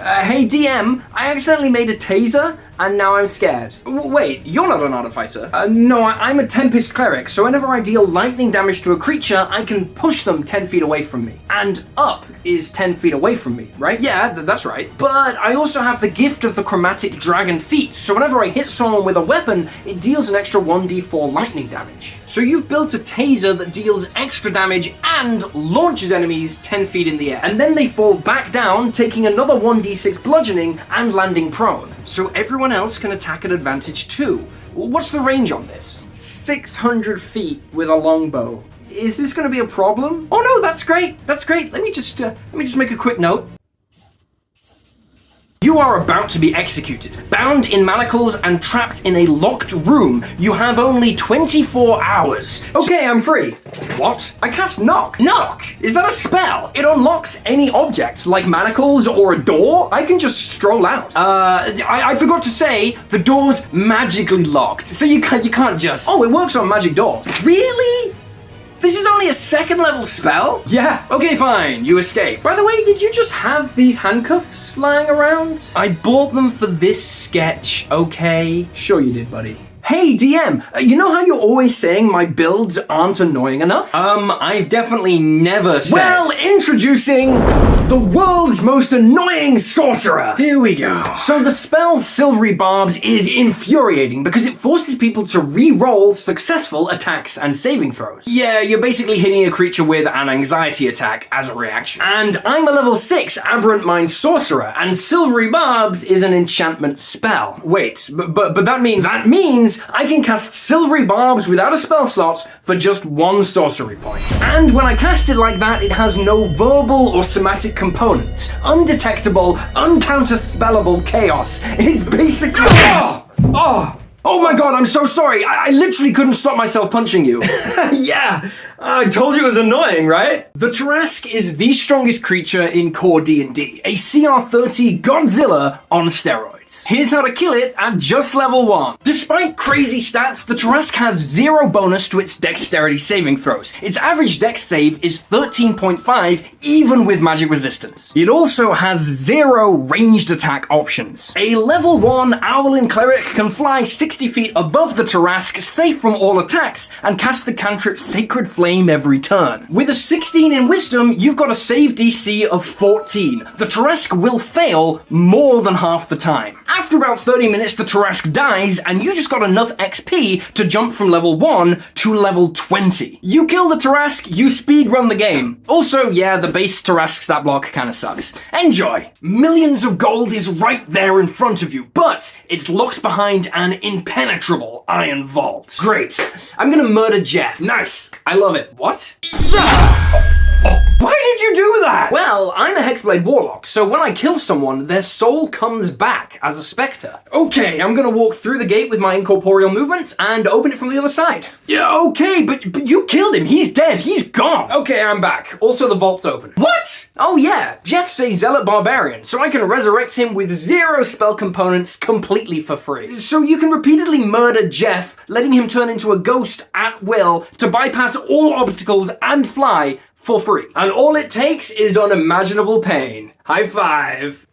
Hey DM, I accidentally made a taser, and now I'm scared. Wait, you're not an artificer. No, I'm a Tempest Cleric, so whenever I deal lightning damage to a creature, I can push them 10 feet away from me. And up is 10 feet away from me, right? Yeah, that's right. But I also have the gift of the chromatic dragon feat, so whenever I hit someone with a weapon, it deals an extra 1d4 lightning damage. So you've built a taser that deals extra damage and launches enemies 10 feet in the air. And then they fall back down, taking another 1d6 bludgeoning and landing prone. So everyone else can attack at advantage too. What's the range on this? 600 feet with a longbow. Is this going to be a problem? Oh no, that's great. That's great. Let me just make a quick note. You are about to be executed, bound in manacles and trapped in a locked room. You have only 24 hours. Okay, I'm free. What? I cast Knock. Knock? Is that a spell? It unlocks any object, like manacles or a door. I can just stroll out. I forgot to say, the door's magically locked, so you can't just... Oh, it works on magic doors. Really? This is only a 2nd level spell? Yeah, okay, fine, you escape. By the way, did you just have these handcuffs lying around? I bought them for this sketch, okay? Sure you did, buddy. Hey DM, you know how you're always saying my builds aren't annoying enough? I've definitely never said... Well, introducing the world's most annoying sorcerer. Here we go. So the spell Silvery Barbs is infuriating because it forces people to re-roll successful attacks and saving throws. Yeah, you're basically hitting a creature with an anxiety attack as a reaction. And I'm a level 6 Aberrant Mind sorcerer, and Silvery Barbs is an enchantment spell. Wait, but that means... That means I can cast Silvery Barbs without a spell slot for just 1 sorcery point. And when I cast it like that, it has no verbal or somatic components. Undetectable, uncounterspellable chaos. It's basically... Oh my god, I'm so sorry. I literally couldn't stop myself punching you. Yeah, I told you it was annoying, right? The Tarrasque is the strongest creature in core D&D. A CR30 Godzilla on steroids. Here's how to kill it at just level 1. Despite crazy stats, the Tarrasque has 0 bonus to its dexterity saving throws. Its average dex save is 13.5, even with magic resistance. It also has 0 ranged attack options. A level 1 Owlin Cleric can fly 60 feet above the Tarrasque, safe from all attacks, and cast the cantrip Sacred Flame every turn. With a 16 in Wisdom, you've got a save DC of 14. The Tarrasque will fail more than half the time. After about 30 minutes, the Tarrasque dies, and you just got enough XP to jump from level 1 to level 20. You kill the Tarrasque, you speedrun the game. Also, yeah, the base Tarrasque stat block kinda sucks. Enjoy! Millions of gold is right there in front of you, but it's locked behind an impenetrable iron vault. Great. I'm gonna murder Jeff. Nice. I love it. What? Why did you do that? Well, I'm a Hexblade Warlock, so when I kill someone, their soul comes back as a spectre. Okay, I'm gonna walk through the gate with my incorporeal movements and open it from the other side. Yeah, okay, but you killed him. He's dead. He's gone. Okay, I'm back. Also, the vault's open. What? Oh yeah, Jeff's a Zealot Barbarian, so I can resurrect him with 0 spell components completely for free. So you can repeatedly murder Jeff, letting him turn into a ghost at will to bypass all obstacles and fly for free. And all it takes is unimaginable pain. High five.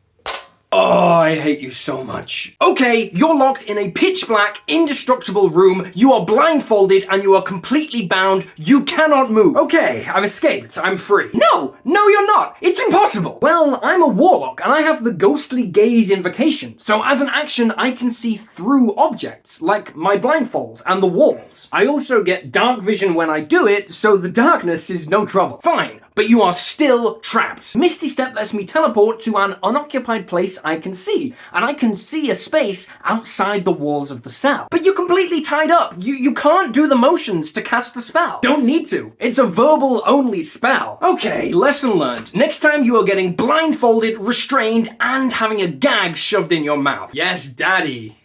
Oh, I hate you so much. Okay, you're locked in a pitch black, indestructible room. You are blindfolded and you are completely bound. You cannot move. Okay, I've escaped. I'm free. No, you're not. It's impossible. Well, I'm a warlock and I have the ghostly gaze invocation. So as an action, I can see through objects, like my blindfold and the walls. I also get dark vision when I do it, so the darkness is no trouble. Fine. But you are still trapped. Misty Step lets me teleport to an unoccupied place I can see, and I can see a space outside the walls of the cell. But you're completely tied up. You can't do the motions to cast the spell. Don't need to. It's a verbal only spell. Okay, lesson learned. Next time you are getting blindfolded, restrained, and having a gag shoved in your mouth. Yes, daddy.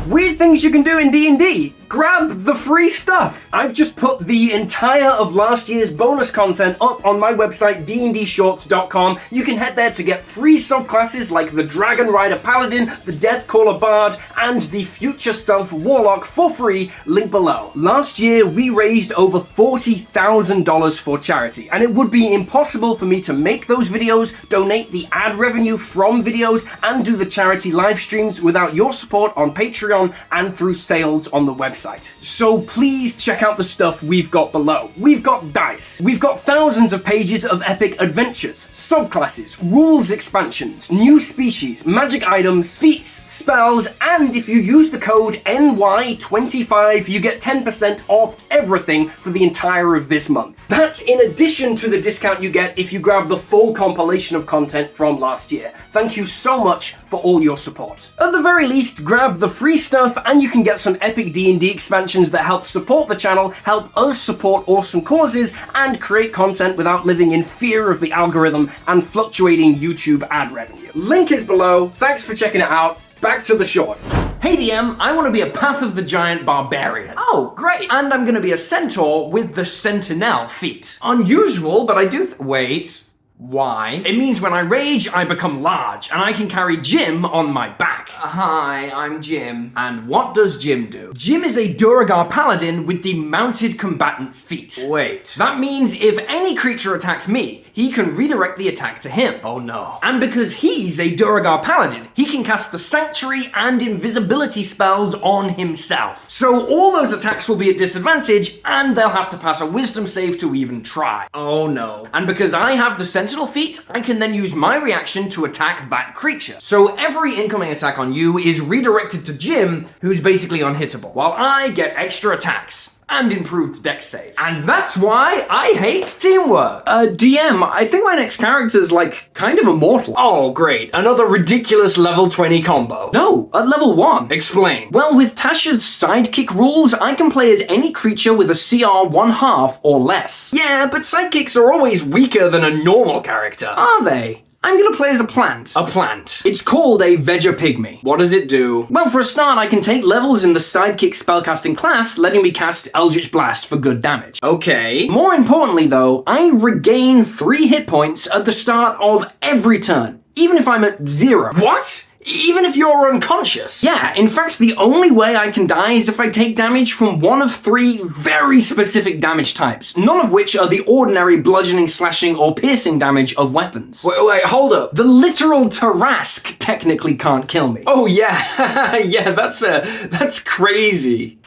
weird things you can do in D&D. Grab the free stuff. I've just put the entire of last year's bonus content up on my website, dndshorts.com. You can head there to get free subclasses like the Dragon Rider Paladin, the Deathcaller Bard, and the Future Self Warlock for free, link below. Last year, we raised over $40,000 for charity, and it would be impossible for me to make those videos, donate the ad revenue from videos, and do the charity live streams without your support on Patreon and through sales on the website. So please check out the stuff we've got below. We've got dice. We've got thousands of pages of epic adventures, subclasses, rules expansions, new species, magic items, feats, spells, and if you use the code NY25, you get 10% off everything for the entire of this month. That's in addition to the discount you get if you grab the full compilation of content from last year. Thank you so much for all your support. At the very least, grab the free stuff and you can get some epic D&D expansions that help support the channel, help us support awesome causes, and create content without living in fear of the algorithm and fluctuating YouTube ad revenue. Link is below. Thanks for checking it out. Back to the shorts. Hey DM, I want to be a Path of the Giant Barbarian. Oh, great. And I'm going to be a Centaur with the Sentinel feat. Unusual, but I do wait. Why? It means when I rage, I become large, and I can carry Jim on my back. Hi, I'm Jim. And what does Jim do? Jim is a Duragar Paladin with the Mounted Combatant feat. Wait. That means if any creature attacks me, he can redirect the attack to him. Oh no. And because he's a Duragar Paladin, he can cast the Sanctuary and Invisibility spells on himself. So all those attacks will be at disadvantage, and they'll have to pass a Wisdom save to even try. Oh no. And because I have the Sentinel feat, I can then use my reaction to attack that creature. So every incoming attack on you is redirected to Jim, who's basically unhittable, while I get extra attacks and improved dex save. And that's why I hate teamwork. DM, I think my next character's like kind of immortal. Oh, great. Another ridiculous level 20 combo. No, at level 1. Explain. Well, with Tasha's sidekick rules, I can play as any creature with a CR 1/2 or less. Yeah, but sidekicks are always weaker than a normal character. Are they? I'm gonna play as a plant. A plant. It's called a Vegapygmy. What does it do? Well, for a start, I can take levels in the Sidekick spellcasting class, letting me cast Eldritch Blast for good damage. Okay. More importantly, though, I regain 3 hit points at the start of every turn, even if I'm at 0. What? Even if you're unconscious? Yeah, in fact, the only way I can die is if I take damage from one of 3 very specific damage types, none of which are the ordinary bludgeoning, slashing, or piercing damage of weapons. Wait, hold up. The literal Tarrasque technically can't kill me. Oh yeah, yeah, that's crazy.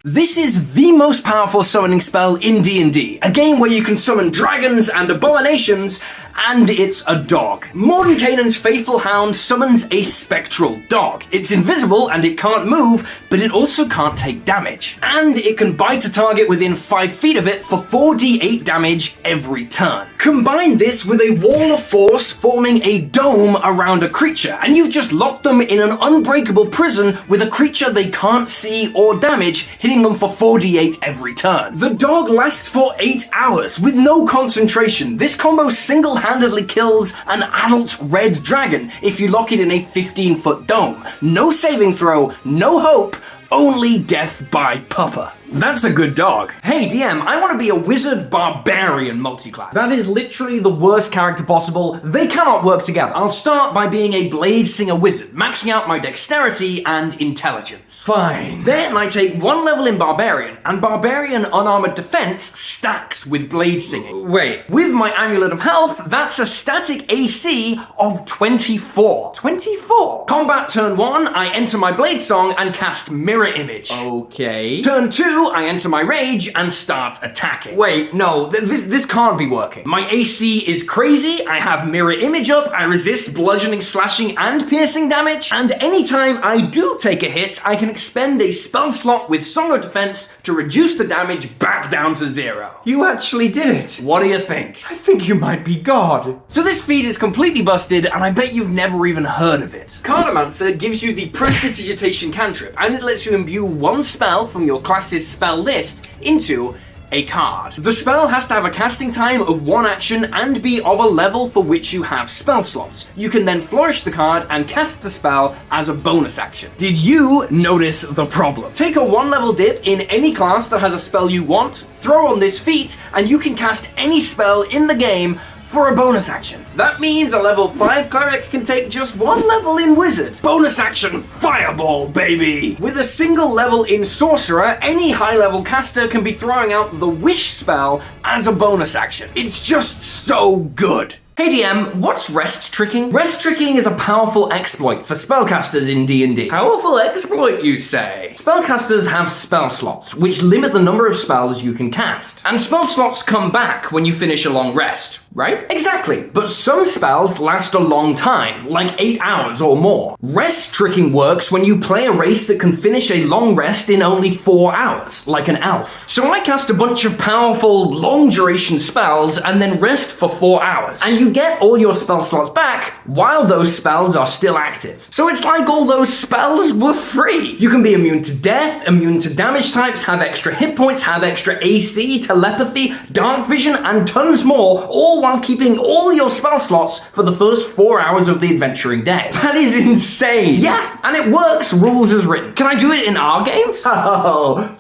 This is the most powerful summoning spell in D&D, a game where you can summon dragons and abominations, and it's a dog. Mordenkainen's Faithful Hound summons a spectral dog. It's invisible and it can't move, but it also can't take damage. And it can bite a target within 5 feet of it for 4d8 damage every turn. Combine this with a wall of force forming a dome around a creature, and you've just locked them in an unbreakable prison with a creature they can't see or damage, hitting them for 4d8 every turn. The dog lasts for 8 hours with no concentration. This combo single-handedly kills an adult red dragon if you lock it in a 15-foot dome. No saving throw, no hope, only death by pupper. That's a good dog. Hey DM, I want to be a wizard barbarian multiclass. That is literally the worst character possible. They cannot work together. I'll start by being a blade singer wizard, maxing out my dexterity and intelligence. Fine. Then I take 1 level in barbarian, and barbarian unarmored defense stacks with blade singing. Wait, with my amulet of health, that's a static AC of 24. 24? Combat turn 1, I enter my blade song and cast mirror image. Okay. Turn 2, I enter my rage and start attacking. Wait, no, this can't be working. My AC is crazy, I have mirror image up, I resist bludgeoning, slashing, and piercing damage, and anytime I do take a hit, I can expend a spell slot with Song of Defense to reduce the damage back down to 0. You actually did it. What do you think? I think you might be God. So this feat is completely busted, and I bet you've never even heard of it. Cartomancer gives you the Prestidigitation cantrip, and it lets you imbue 1 spell from your class's spell list into a card. The spell has to have a casting time of 1 action and be of a level for which you have spell slots. You can then flourish the card and cast the spell as a bonus action. Did you notice the problem? Take a 1 level dip in any class that has a spell you want, throw on this feat, and you can cast any spell in the game for a bonus action. That means a level 5 cleric can take just 1 level in wizard. Bonus action fireball, baby! With a single level in sorcerer, any high level caster can be throwing out the wish spell as a bonus action. It's just so good. Hey DM, what's rest tricking? Rest tricking is a powerful exploit for spellcasters in D&D. Powerful exploit, you say? Spellcasters have spell slots, which limit the number of spells you can cast. And spell slots come back when you finish a long rest, right? Exactly, but some spells last a long time, like 8 hours or more. Rest tricking works when you play a race that can finish a long rest in only 4 hours, like an elf. So I cast a bunch of powerful, long duration spells and then rest for 4 hours. And you get all your spell slots back while those spells are still active. So it's like all those spells were free. You can be immune to death, immune to damage types, have extra hit points, have extra AC, telepathy, dark vision, and tons more, all while keeping all your spell slots for the first 4 hours of the adventuring day. That is insane. Yeah, and it works rules as written. Can I do it in our games? Oh,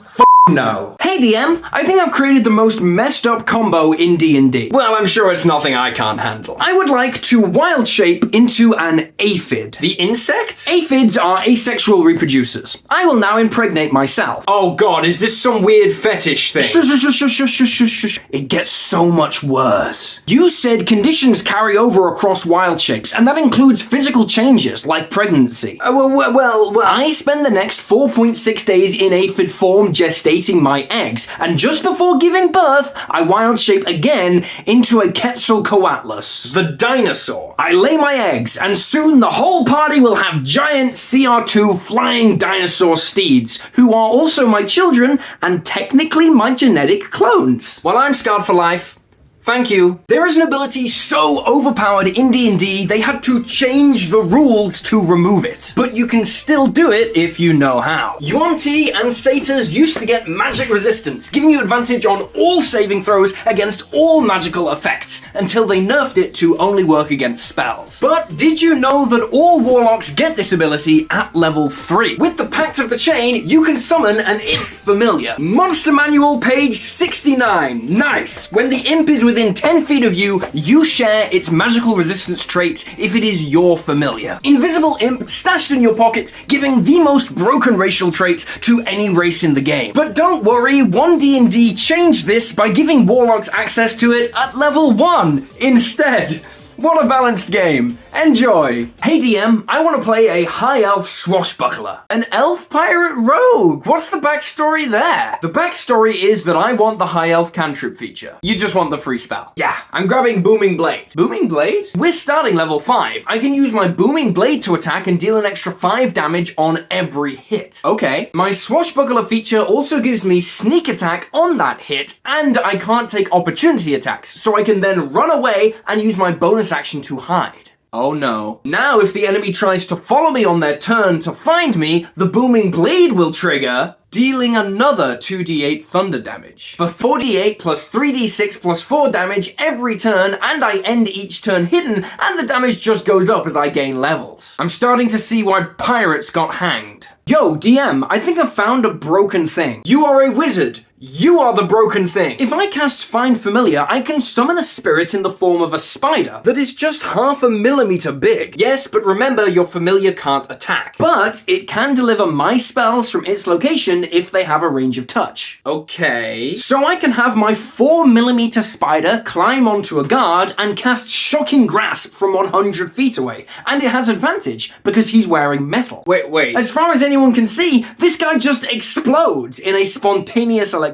no. Hey DM, I think I've created the most messed up combo in D&D. Well, I'm sure it's nothing I can't handle. I would like to wild shape into an aphid. The insect? Aphids are asexual reproducers. I will now impregnate myself. Oh god, is this some weird fetish thing? Shush. It gets so much worse. You said conditions carry over across wild shapes, and that includes physical changes like pregnancy. Well, I spend the next 4.6 days in aphid form gestating my eggs, and just before giving birth, I wild shape again into a Quetzalcoatlus, the dinosaur. I lay my eggs, and soon the whole party will have giant CR2 flying dinosaur steeds, who are also my children and technically my genetic clones. Well, I'm scarred for life. Thank you. There is an ability so overpowered in D&D, they had to change the rules to remove it. But you can still do it if you know how. Yuan-Ti and Satyrs used to get magic resistance, giving you advantage on all saving throws against all magical effects, until they nerfed it to only work against spells. But did you know that all Warlocks get this ability at level 3? With the Pact of the Chain, you can summon an Imp Familiar. Monster Manual page 69. Nice! When the Imp is within 10 feet of you, you share its magical resistance trait if it is your familiar. Invisible Imp stashed in your pocket, giving the most broken racial trait to any race in the game. But don't worry, OneD&D changed this by giving Warlocks access to it at level 1 instead. What a balanced game. Enjoy. Hey DM, I want to play a high elf swashbuckler. An elf pirate rogue. What's the backstory there? The backstory is that I want the high elf cantrip feature. You just want the free spell. Yeah, I'm grabbing Booming Blade. Booming Blade? We're starting level 5. I can use my Booming Blade to attack and deal an extra 5 damage on every hit. Okay. My swashbuckler feature also gives me sneak attack on that hit, and I can't take opportunity attacks, so I can then run away and use my bonus action to hide. Oh no. Now if the enemy tries to follow me on their turn to find me, the Booming Blade will trigger, dealing another 2d8 thunder damage. For 4d8 plus 3d6 plus 4 damage every turn, and I end each turn hidden, and the damage just goes up as I gain levels. I'm starting to see why pirates got hanged. Yo, DM, I think I've found a broken thing. You are a wizard. You are the broken thing. If I cast Find Familiar, I can summon a spirit in the form of a spider that is just 0.5 millimeter big. Yes, but remember, your familiar can't attack. But it can deliver my spells from its location if they have a range of touch. Okay. So I can have my 4 millimeter spider climb onto a guard and cast Shocking Grasp from 100 feet away. And it has advantage because he's wearing metal. Wait. As far as anyone can see, this guy just explodes in a spontaneous electrocution.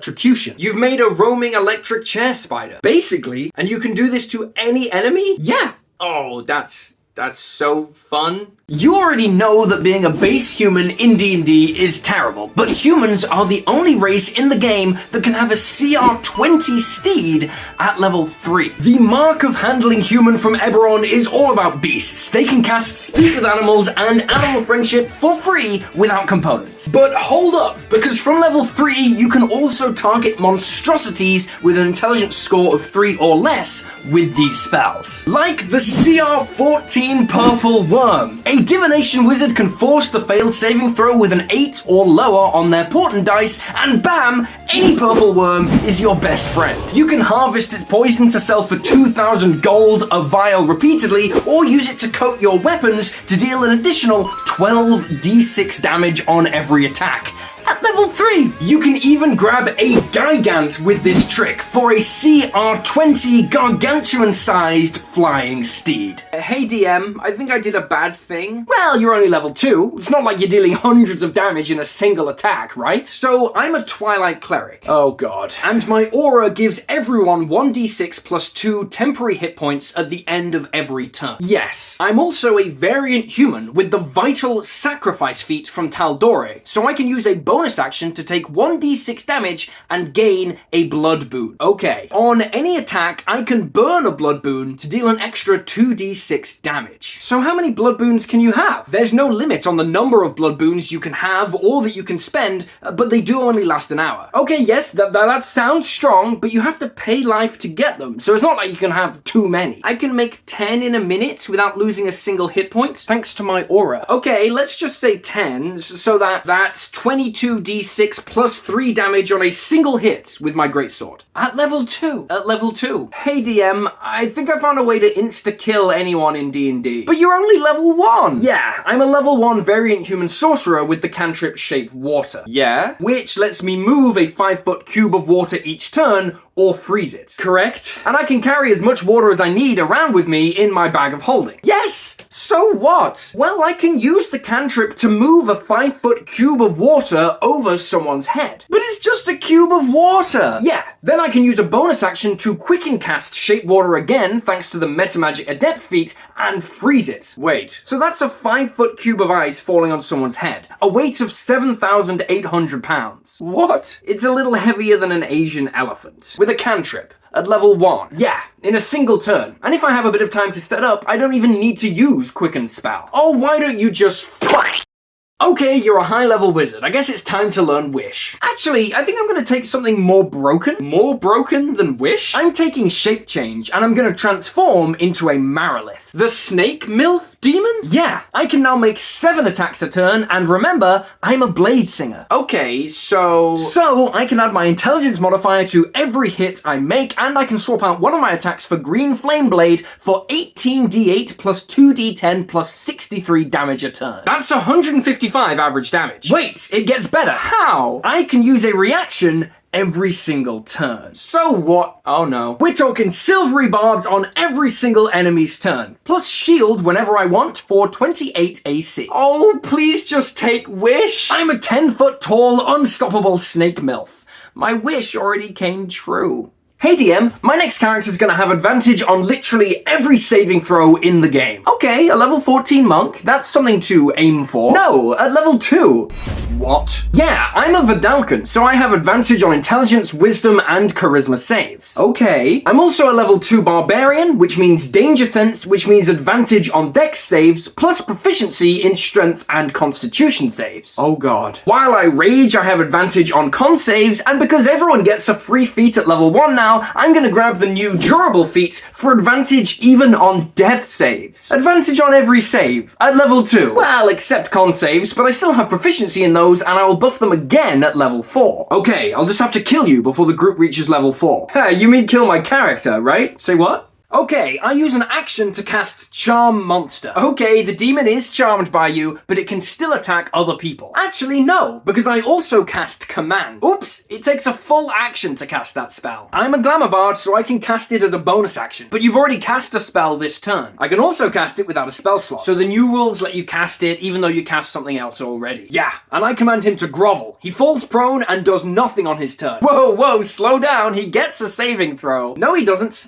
You've made a roaming electric chair spider, basically, and you can do this to any enemy? Yeah. Oh, that's That's so fun. You already know that being a base human in D&D is terrible, but humans are the only race in the game that can have a CR20 steed at level 3. The Mark of Handling Human from Eberron is all about beasts. They can cast Speak with Animals and Animal Friendship for free without components. But hold up, because from level 3 you can also target monstrosities with an intelligence score of 3 or less with these spells. Like the CR14 Purple Worm. A divination wizard can force the failed saving throw with an 8 or lower on their portent dice, and bam, any purple worm is your best friend. You can harvest its poison to sell for 2,000 gold a vial repeatedly, or use it to coat your weapons to deal an additional 12d6 damage on every attack. At level 3, you can even grab a Gigant with this trick for a CR20 gargantuan-sized flying steed. Hey DM, I think I did a bad thing. Well, you're only level 2. It's not like you're dealing hundreds of damage in a single attack, right? So I'm a Twilight Cleric. Oh god. And my aura gives everyone 1d6 plus 2 temporary hit points at the end of every turn. Yes, I'm also a variant human with the Vital Sacrifice feat from Taldore, so I can use a bonus action to take 1d6 damage and gain a blood boon. Okay, on any attack, I can burn a blood boon to deal an extra 2d6 damage. So how many blood boons can you have? There's no limit on the number of blood boons you can have or that you can spend, but they do only last an hour. Okay, yes, that sounds strong, but you have to pay life to get them, so it's not like you can have too many. I can make 10 in a minute without losing a single hit point, thanks to my aura. Okay, let's just say 10, so that's 22d6 plus 3 damage on a single hit with my greatsword. At level 2. Hey DM, I think I found a way to insta-kill anyone in D&D. But you're only level 1! Yeah, I'm a level 1 variant human sorcerer with the cantrip Shape Water. Yeah? Which lets me move a 5-foot cube of water each turn, or freeze it. Correct? And I can carry as much water as I need around with me in my bag of holding. Yes! So what? Well, I can use the cantrip to move a 5-foot cube of water over someone's head. But it's just a cube of water! Yeah, then I can use a bonus action to quicken cast Shape Water again, thanks to the Metamagic Adept feat, and freeze it. Wait, so that's a 5-foot cube of ice falling on someone's head. A weight of 7,800 pounds. What? It's a little heavier than an Asian elephant. With a cantrip. At level 1. Yeah, in a single turn. And if I have a bit of time to set up, I don't even need to use Quicken Spell. Oh, why don't you just Okay, you're a high-level wizard. I guess it's time to learn Wish. Actually, I think I'm gonna take something more broken. More broken than Wish? I'm taking Shape Change, and I'm gonna transform into a Marilith. The Snake MILF demon? Yeah, I can now make 7 attacks a turn, and remember, I'm a Blade Singer. Okay, so I can add my intelligence modifier to every hit I make, and I can swap out one of my attacks for Green Flame Blade for 18d8 plus 2d10 plus 63 damage a turn. That's 155 average damage. Wait, it gets better. How? I can use a reaction every single turn. So what? Oh no. We're talking silvery barbs on every single enemy's turn, plus shield whenever I want for 28 AC. Oh, please just take Wish. I'm a 10-foot tall, unstoppable snake MILF. My wish already came true. Hey DM, my next character's gonna have advantage on literally every saving throw in the game. Okay, a level 14 monk, that's something to aim for. No, at level 2. What? Yeah, I'm a Vidalcan, so I have advantage on intelligence, wisdom, and charisma saves. Okay. I'm also a level 2 barbarian, which means danger sense, which means advantage on dex saves, plus proficiency in strength and constitution saves. Oh god. While I rage, I have advantage on con saves, and because everyone gets a free feat at level 1 now, I'm gonna grab the new durable feat for advantage even on death saves. Advantage on every save at level 2. Well, except con saves, but I still have proficiency in those, and I will buff them again at level 4. Okay, I'll just have to kill you before the group reaches level 4. You mean kill my character, right? Say what? Okay, I use an action to cast Charm Monster. Okay, the demon is charmed by you, but it can still attack other people. Actually, no, because I also cast Command. Oops, it takes a full action to cast that spell. I'm a Glamour Bard, so I can cast it as a bonus action. But you've already cast a spell this turn. I can also cast it without a spell slot. So the new rules let you cast it even though you cast something else already. Yeah, and I command him to grovel. He falls prone and does nothing on his turn. Whoa, slow down, he gets a saving throw. No, he doesn't.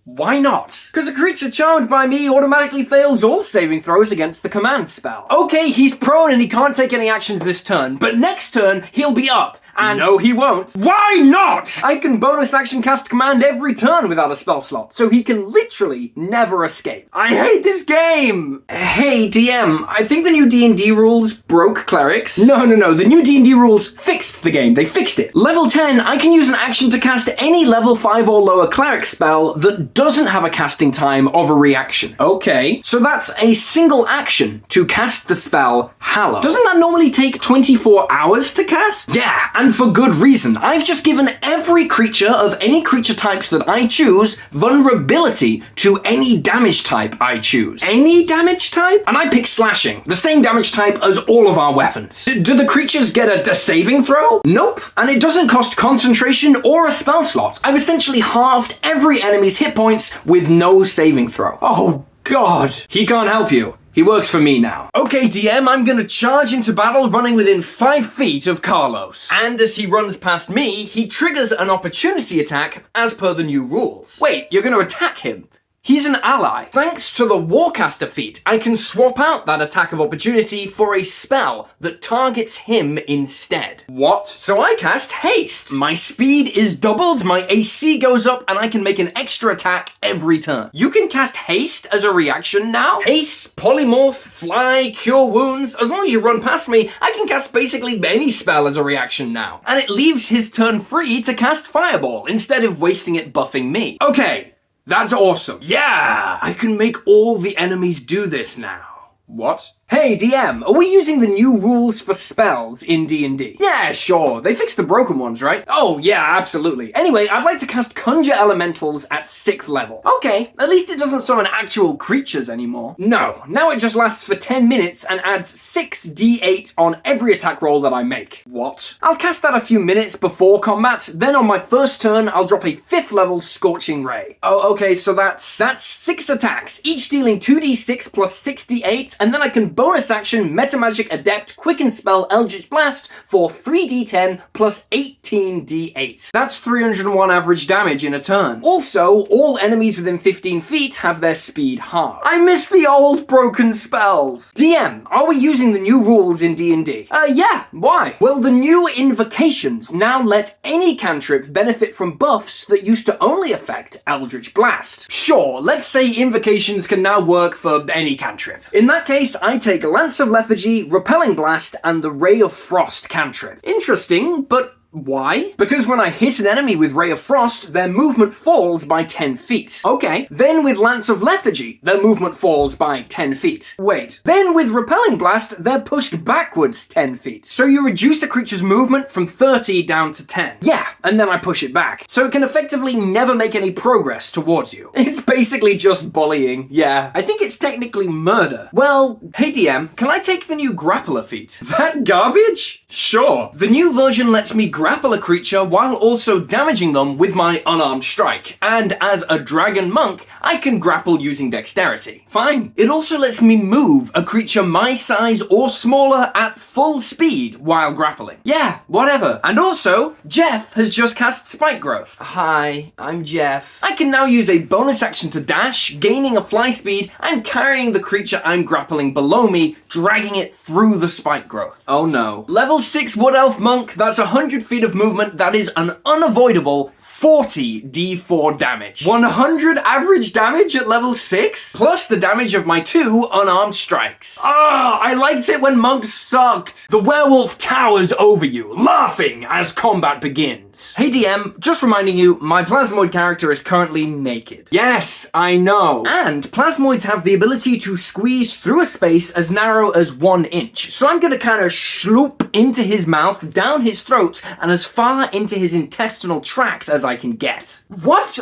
Why not? Because a creature charmed by me automatically fails all saving throws against the command spell. Okay, he's prone and he can't take any actions this turn, but next turn, he'll be up. And no, he won't. Why not? I can bonus action cast command every turn without a spell slot, so he can literally never escape. I hate this game! Hey, DM, I think the new D&D rules broke clerics. No, the new D&D rules fixed the game. They fixed it. Level 10, I can use an action to cast any level 5 or lower cleric spell that doesn't have a casting time of a reaction. Okay, so that's a single action to cast the spell Hallow. Doesn't that normally take 24 hours to cast? Yeah, and for good reason. I've just given every creature of any creature types that I choose vulnerability to any damage type I choose. Any damage type? And I pick slashing, the same damage type as all of our weapons. Do the creatures get a saving throw? Nope. And it doesn't cost concentration or a spell slot. I've essentially halved every enemy's hit points with no saving throw. Oh God. He can't help you. He works for me now. Okay, DM, I'm gonna charge into battle running within 5 feet of Carlos. And as he runs past me, he triggers an opportunity attack as per the new rules. Wait, you're gonna attack him? He's an ally. Thanks to the Warcaster feat, I can swap out that attack of opportunity for a spell that targets him instead. What? So I cast Haste. My speed is doubled, my AC goes up, and I can make an extra attack every turn. You can cast Haste as a reaction now? Haste, Polymorph, Fly, Cure Wounds. As long as you run past me, I can cast basically any spell as a reaction now. And it leaves his turn free to cast Fireball instead of wasting it buffing me. Okay. That's awesome. Yeah, I can make all the enemies do this now. What? Hey, DM, are we using the new rules for spells in D&D? Yeah, sure. They fixed the broken ones, right? Oh, yeah, absolutely. Anyway, I'd like to cast Conjure Elementals at 6th level. Okay, at least it doesn't summon actual creatures anymore. No, now it just lasts for 10 minutes and adds 6d8 on every attack roll that I make. What? I'll cast that a few minutes before combat, then on my first turn, I'll drop a 5th level Scorching Ray. Oh, okay, so that's 6 attacks, each dealing 2d6 plus 6d8, and then I can bonus action Metamagic Adept Quicken Spell Eldritch Blast for 3d10 plus 18d8. That's 301 average damage in a turn. Also, all enemies within 15 feet have their speed halved. I miss the old broken spells. DM, are we using the new rules in D&D? Yeah, why? Well, the new invocations now let any cantrip benefit from buffs that used to only affect Eldritch Blast. Sure, let's say invocations can now work for any cantrip. In that case, I take Lance of Lethargy, Repelling Blast, and the Ray of Frost cantrip. Interesting, but why? Because when I hit an enemy with Ray of Frost, their movement falls by 10 feet. Okay. Then with Lance of Lethargy, their movement falls by 10 feet. Wait. Then with Repelling Blast, they're pushed backwards 10 feet. So you reduce the creature's movement from 30 down to 10. Yeah, and then I push it back. So it can effectively never make any progress towards you. It's basically just bullying. Yeah. I think it's technically murder. Well, hey DM, can I take the new Grappler feat? That garbage? Sure. The new version lets me grapple a creature while also damaging them with my unarmed strike. And as a dragon monk, I can grapple using dexterity. Fine. It also lets me move a creature my size or smaller at full speed while grappling. Yeah, whatever. And also, Jeff has just cast Spike Growth. Hi, I'm Jeff. I can now use a bonus action to dash, gaining a fly speed, and carrying the creature I'm grappling below me, dragging it through the Spike Growth. Oh no. Level 6 Wood Elf Monk, that's 100 feet of movement, that is an unavoidable 40 d4 damage. 100 average damage at level 6? Plus the damage of my 2 unarmed strikes. Ah, I liked it when monks sucked. The werewolf towers over you, laughing as combat begins. Hey DM, just reminding you, my plasmoid character is currently naked. Yes, I know. And plasmoids have the ability to squeeze through a space as narrow as 1 inch. So I'm gonna kind of sloop into his mouth, down his throat, and as far into his intestinal tract as I can get. What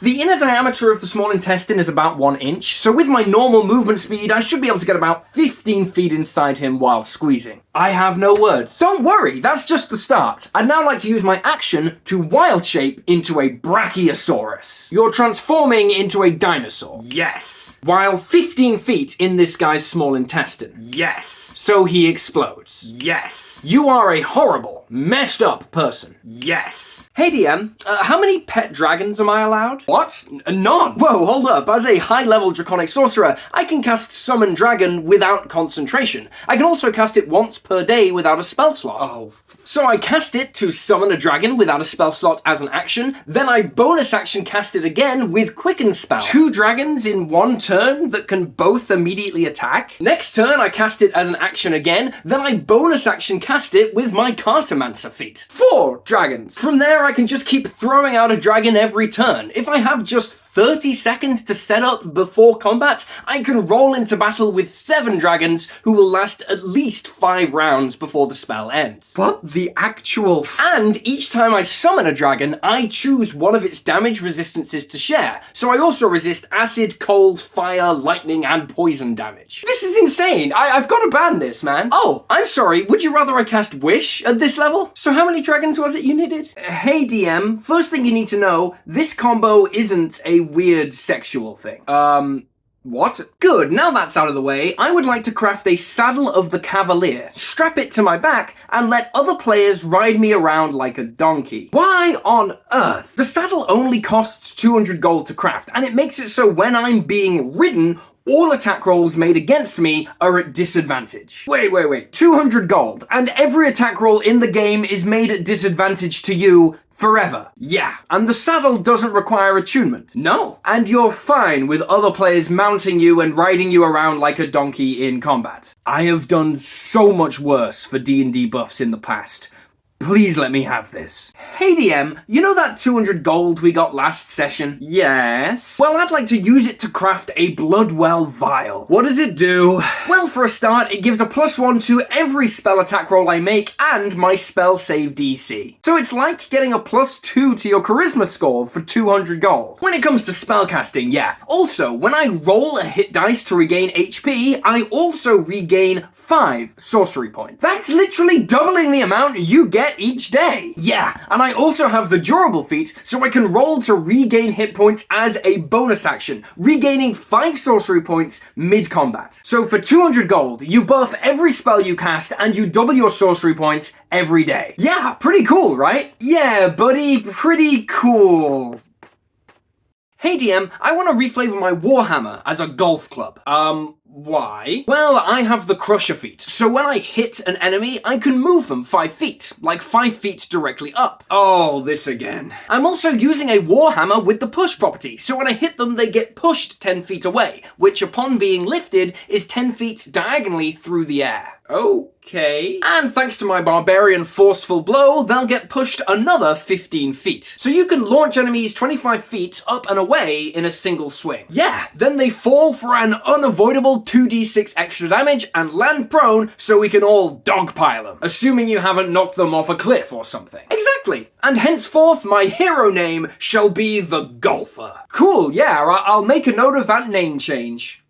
the inner diameter of the small intestine is about 1 inch, so with my normal movement speed, I should be able to get about 50 15 feet inside him while squeezing. I have no words. Don't worry, that's just the start. I'd now like to use my action to wild shape into a Brachiosaurus. You're transforming into a dinosaur. Yes. While 15 feet in this guy's small intestine. Yes. So he explodes. Yes. You are a horrible, messed up person. Yes. Hey DM, how many pet dragons am I allowed? What? None. Whoa, hold up. As a high-level draconic sorcerer, I can cast Summon Dragon without concentration. I can also cast it once per day without a spell slot. Oh. So I cast it to summon a dragon without a spell slot as an action, then I bonus action cast it again with Quicken Spell. 2 dragons in one turn that can both immediately attack. Next turn I cast it as an action again, then I bonus action cast it with my Cartomancer feat. 4 dragons. From there I can just keep throwing out a dragon every turn. If I have just 30 seconds to set up before combat, I can roll into battle with 7 dragons who will last at least 5 rounds before the spell ends. What the actual... And each time I summon a dragon, I choose one of its damage resistances to share. So I also resist acid, cold, fire, lightning, and poison damage. This is insane. I've got to ban this, man. Oh, I'm sorry. Would you rather I cast Wish at this level? So how many dragons was it you needed? Hey DM, first thing you need to know, this combo isn't a weird sexual thing. What? Good, now that's out of the way, I would like to craft a Saddle of the Cavalier, strap it to my back, and let other players ride me around like a donkey. Why on earth? The saddle only costs 200 gold to craft, and it makes it so when I'm being ridden, all attack rolls made against me are at disadvantage. Wait. 200 gold, and every attack roll in the game is made at disadvantage to you forever. Yeah. And the saddle doesn't require attunement. No. And you're fine with other players mounting you and riding you around like a donkey in combat. I have done so much worse for D&D buffs in the past. Please let me have this. Hey DM, you know that 200 gold we got last session? Yes. Well, I'd like to use it to craft a Bloodwell Vial. What does it do? Well, for a start, it gives a +1 to every spell attack roll I make and my spell save DC. So it's like getting a +2 to your charisma score for 200 gold. When it comes to spellcasting, yeah. Also, when I roll a hit dice to regain HP, I also regain 5 sorcery points. That's literally doubling the amount you get each day. Yeah, and I also have the durable feat, so I can roll to regain hit points as a bonus action, regaining 5 sorcery points mid-combat. So for 200 gold, you buff every spell you cast and you double your sorcery points every day. Yeah, pretty cool, right? Yeah, buddy, pretty cool. Hey DM, I want to reflavor my Warhammer as a golf club. Why? Well, I have the Crusher feat, so when I hit an enemy, I can move them 5 feet, like 5 feet directly up. Oh, this again. I'm also using a Warhammer with the push property, so when I hit them, they get pushed 10 feet away, which upon being lifted is 10 feet diagonally through the air. Okay. And thanks to my Barbarian Forceful Blow, they'll get pushed another 15 feet. So you can launch enemies 25 feet up and away in a single swing. Yeah, then they fall for an unavoidable 2d6 extra damage and land prone so we can all dogpile them. Assuming you haven't knocked them off a cliff or something. Exactly. And henceforth, my hero name shall be the Golfer. Cool, yeah, I'll make a note of that name change.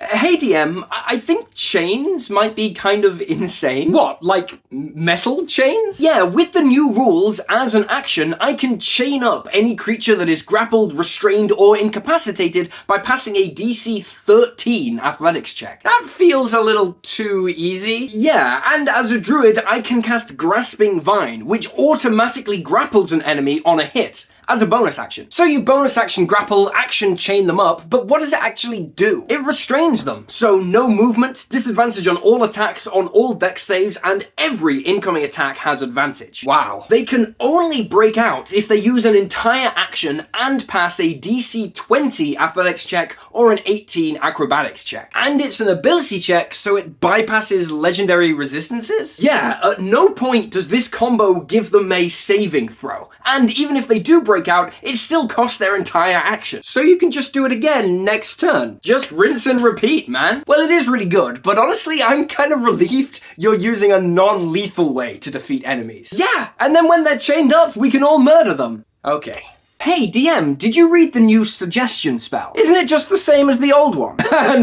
Hey DM, I think chains might be kind of insane. What, like metal chains? Yeah, with the new rules, as an action, I can chain up any creature that is grappled, restrained, or incapacitated by passing a DC 13 athletics check. That feels a little too easy. Yeah, and as a druid, I can cast Grasping Vine, which automatically grapples an enemy on a hit. As a bonus action. So you bonus action grapple, action chain them up, but what does it actually do? It restrains them, so no movement, disadvantage on all attacks, on all dex saves, and every incoming attack has advantage. Wow. They can only break out if they use an entire action and pass a DC 20 athletics check or an 18 acrobatics check. And it's an ability check, so it bypasses legendary resistances? Yeah, at no point does this combo give them a saving throw. And even if they do break out, it still costs their entire action. So you can just do it again next turn. Just rinse and repeat, man. Well, it is really good, but honestly, I'm kind of relieved you're using a non-lethal way to defeat enemies. Yeah, and then when they're chained up, we can all murder them. Okay. Hey, DM, did you read the new suggestion spell? Isn't it just the same as the old one?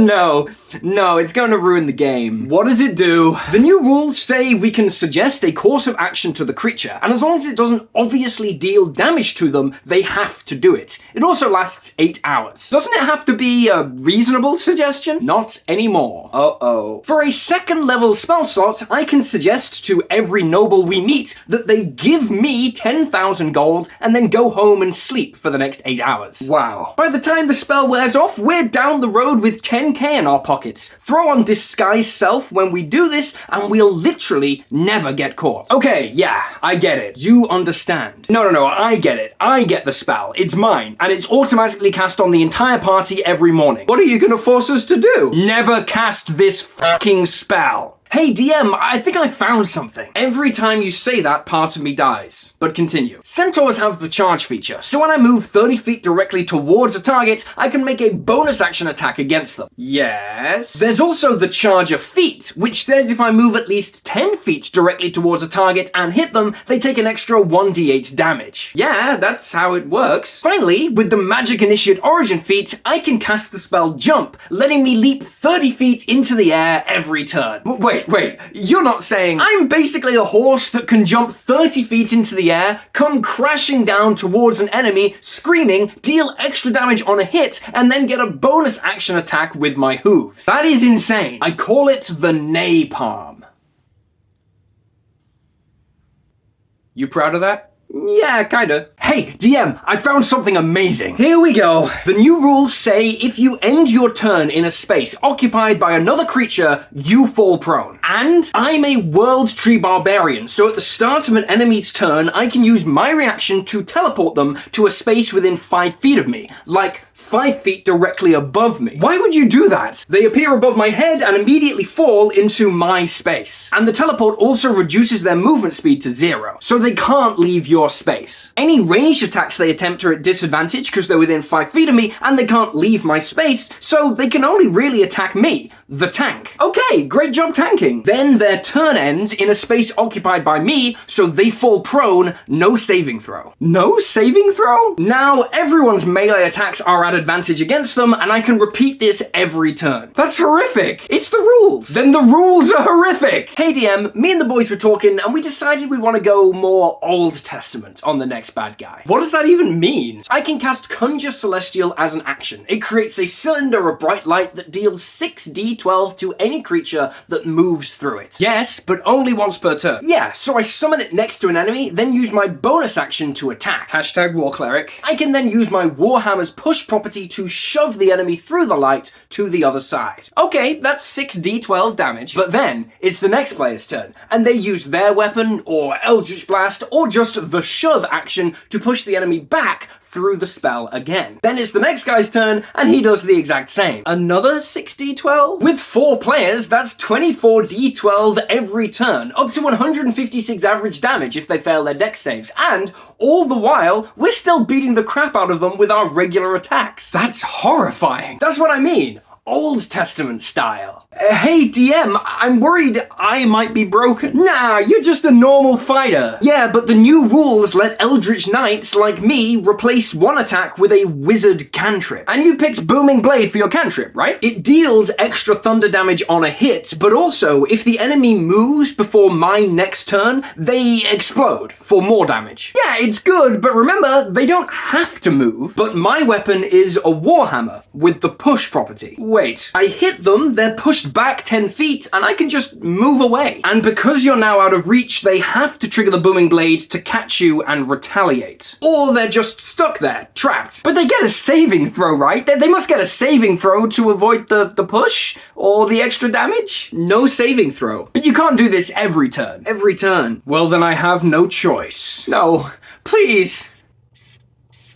No, it's going to ruin the game. What does it do? The new rules say we can suggest a course of action to the creature, and as long as it doesn't obviously deal damage to them, they have to do it. It also lasts 8 hours. Doesn't it have to be a reasonable suggestion? Not anymore. Uh-oh. For a second level spell slot, I can suggest to every noble we meet that they give me 10,000 gold and then go home and sleep for the next 8 hours. Wow. By the time the spell wears off, we're down the road with 10k in our pockets. Throw on Disguise Self when we do this, and we'll literally never get caught. Okay, yeah, I get it. You understand. No, I get it. I get the spell. It's mine, and it's automatically cast on the entire party every morning. What are you gonna force us to do? Never cast this fucking spell. Hey DM, I think I found something. Every time you say that, part of me dies. But continue. Centaurs have the charge feature, so when I move 30 feet directly towards a target, I can make a bonus action attack against them. Yes. There's also the charge of feet, which says if I move at least 10 feet directly towards a target and hit them, they take an extra 1d8 damage. Yeah, that's how it works. Finally, with the Magic Initiate Origin feat, I can cast the spell Jump, letting me leap 30 feet into the air every turn. Wait, you're not saying I'm basically a horse that can jump 30 feet into the air, come crashing down towards an enemy, screaming, deal extra damage on a hit, and then get a bonus action attack with my hooves. That is insane. I call it the napalm. You proud of that? Yeah, kinda. Hey, DM, I found something amazing. Here we go. The new rules say if you end your turn in a space occupied by another creature, you fall prone. And I'm a World Tree Barbarian, so at the start of an enemy's turn, I can use my reaction to teleport them to a space within 5 feet of me, like 5 feet directly above me. Why would you do that? They appear above my head and immediately fall into my space. And the teleport also reduces their movement speed to 0, so they can't leave your space. Any ranged attacks they attempt are at disadvantage because they're within 5 feet of me and they can't leave my space, so they can only really attack me, the tank. Okay, great job tanking. Then their turn ends in a space occupied by me, so they fall prone, no saving throw. No saving throw? Now everyone's melee attacks are at advantage against them, and I can repeat this every turn. That's horrific. It's the rules. Then the rules are horrific. Hey DM, me and the boys were talking, and we decided we want to go more Old Testament on the next bad guy. What does that even mean? I can cast Conjure Celestial as an action. It creates a cylinder of bright light that deals 6d12 to any creature that moves through it. Yes, but only once per turn. Yeah, so I summon it next to an enemy, then use my bonus action to attack. Hashtag War Cleric. I can then use my Warhammer's push property to shove the enemy through the light to the other side. Okay, that's 6d12 damage, but then it's the next player's turn, and they use their weapon, or Eldritch Blast, or just the shove action to push the enemy back through the spell again. Then it's the next guy's turn, and he does the exact same. Another 6d12? With 4 players, that's 24d12 every turn, up to 156 average damage if they fail their dex saves, and all the while, we're still beating the crap out of them with our regular attacks. That's horrifying. That's what I mean. Old Testament style. Hey DM, I'm worried I might be broken. Nah, you're just a normal fighter. Yeah, but the new rules let Eldritch Knights like me replace one attack with a wizard cantrip. And you picked Booming Blade for your cantrip, right? It deals extra thunder damage on a hit, but also if the enemy moves before my next turn, they explode for more damage. Yeah, it's good, but remember, they don't have to move. But my weapon is a Warhammer with the push property. Wait, I hit them, they're pushed back 10 feet, and I can just move away. And because you're now out of reach, they have to trigger the Booming Blade to catch you and retaliate. Or they're just stuck there, trapped. But they get a saving throw, right? They must get a saving throw to avoid the push? Or the extra damage? No saving throw. But you can't do this every turn. Every turn. Well, then I have no choice. No, please.